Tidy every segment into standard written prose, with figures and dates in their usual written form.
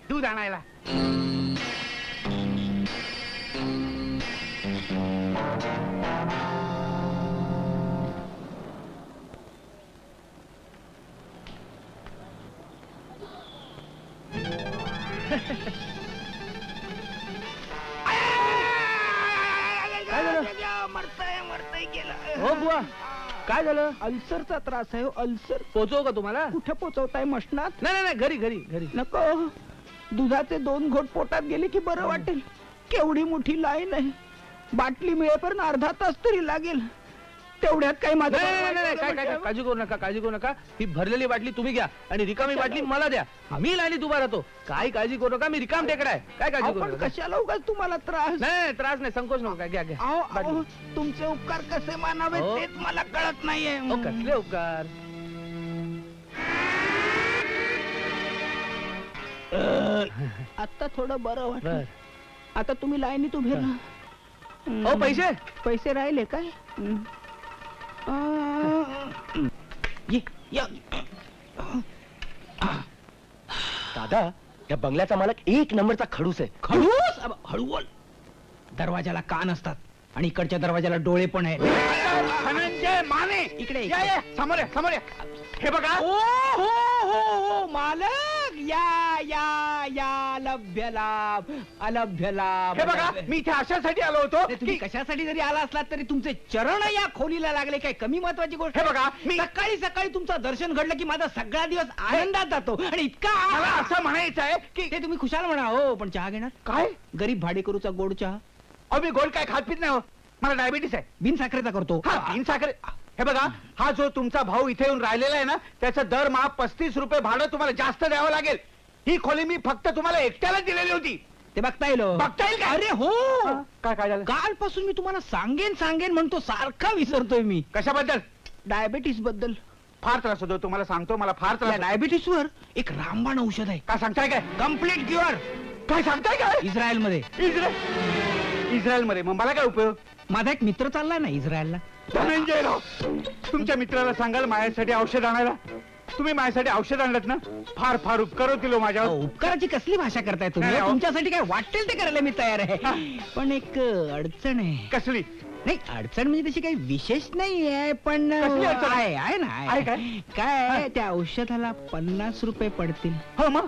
दूध आणायला. मरतय गेला. हो बुवा, काय झालं? अल्सरचा त्रास आहे हो, अल्सर. पोचव का तुम्हाला? कुठे पोचवताय मशनात? नाही नाही, घरी घरी घरी. नको, दुधाचे 2 घोट पोटात गेले की बरं वाटेल. केवढी मोठी लाईन आहे, बाटली मिळेपर्यंत अर्धा तास तरी लागेल. तेवढ्यात काही माझं काय काळजी करू नका, काळजी करू नका. ही भरलेली बाटली तुम्ही घ्या आणि रिकामी बाटली मला द्या. आम्ही लाईनीत उभा राहतो. काय काळजी करू नका, मी रिकाम टेकडा आहे. काय काळजी करू नका. कशाला उगाच तुम्हाला त्रास? नाही त्रास नाही, संकोच नका. घ्या घ्या. अहो, तुमचे उपकार कसे मानावे तेच मला कळत नाहीये. कसले उपकार? आता थोडं बरं वाटलं. आता तुम्ही लाईनीत उभे राहा. हो, पैसे पैसे राहिले काय? दादा, या बंगल्याचा मालक 1 नंबरचा खडूस आहे. खडूस? हळू बोल. दरवाजाला कान असतात आणि इकडच्या दरवाजाला डोळे पण आहेत. धनंजय माने, इकडे या या, समोर या, समोर या. हे बघा. ओ हो हो हो, मालक या या या, लभ्य लाभ, अलभ्य लाभ. हे बघा, मी इथे अशासाठी आलो होतो तुम्ही की कशासाठी जरी आला असलात तरी तुमचे चरण या खोलीला लागले. काय कमी महत्वाची गोष्ट? हे बघा, मी सकाळी सकाळी तुमचं दर्शन घडलं की माझा सगळा दिवस आनंदात जातो. आणि इतका मला असं म्हणायचं आहे की ते तुम्ही खुशाल म्हणा हो, पण चहा घेणार? काय? गरीब भाडेकरूचा गोड चहा. अहो, मी गोड काय खात पित नाही हो. मला डायबिटीस आहे. बिन साखरेचा करतो. हा, बिन साखर. हे बघा, हा जो तुमचा भाऊ इथे येऊन राहिलेला आहे ना, त्याचं दरमहा 35 रुपये भाडं तुम्हाला जास्त द्यावं लागेल. ही खोली मी फक्त तुम्हाला एकट्याला दिलेली होती. ते बघता येईल. बघता येईल का? अरे हो, काय काय झालं? कालपासून मी तुम्हाला सांगेन म्हणतो, सारखा विसरतोय मी. कशाबद्दल? डायबिटीस बद्दल. फार त्रास होतो तुम्हाला सांगतो, मला फार त्रास. डायबिटीस वर एक रामबाण औषध आहे. काय सांगताय? काय कम्प्लीट क्युअर. काय सांगताय? काय इस्रायल मध्ये. इस्रायल मध्ये? मग मला काय उपयोग? माझा एक मित्र चाललाय ना इस्रायलला. धनंजय राव, तुमच्या मित्राला सांगाल माझ्यासाठी औषध आणायला. तुम्ही माझ्यासाठी औषध आणलं ना, फार फार उपकार होतील माझ्यावर. उपकाराची कसली भाषा करताय तुम्ही? नाही, तुमच्यासाठी काय वाटेल ते करायला मी तयार आहे. पण एक अडचण आहे. कसली? नाही, अडचण म्हणजे तशी काही विशेष नाही आहे, पण कसली अडचण? आहे ना. आहे काय? काय त्या औषधाला 50 रुपये पडतील. हो मग.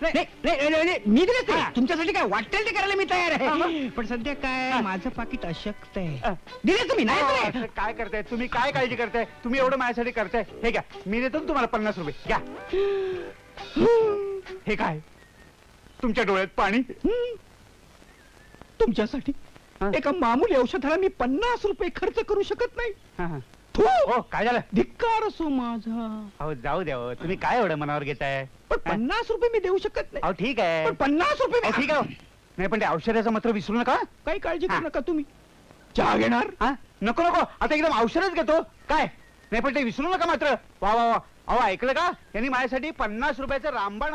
नाही, मी दिले ते. तुमच्यासाठी काय वाटेल ते करायला मी तयार आहे. हा. पण सध्या काय, माझं पाकिट अशक्त आहे. दिले तुम्ही? नाही दिले? काय करताय तुम्ही? काय काळजी करताय तुम्ही? एवढं माझ्यासाठी करताय. हे घ्या, मी देतो ना तुम्हाला 50 रुपये. घ्या. हे काय? तुमच्या डोळ्यात पाणी? तुमच्यासाठी एका मामूली औषधाला मी 50 रुपये खर्च करू शकत नाही. थू. हो, काय झालं? धिक्कार असो माझा. अहो, जाऊ द्या हो. तुम्ही काय एवढं मनावर घेताय? पण 50 रुपये मी देऊ शकत नाही. अहो, ठीक आहे. पण 50 रुपये अहो, ठीक आहे. नाही, पण त्या औषधाचं मात्र विसरू नका. काही काळजी करू नका तुम्ही. चहा घेणार? हा, नको नको, आता एकदम औषधच घेतो. काय नाही, पण ते विसरू नका मात्र. वा वा वा. अहो, ऐकलं का? यांनी माझ्यासाठी 50 रुपयाचं रामबाण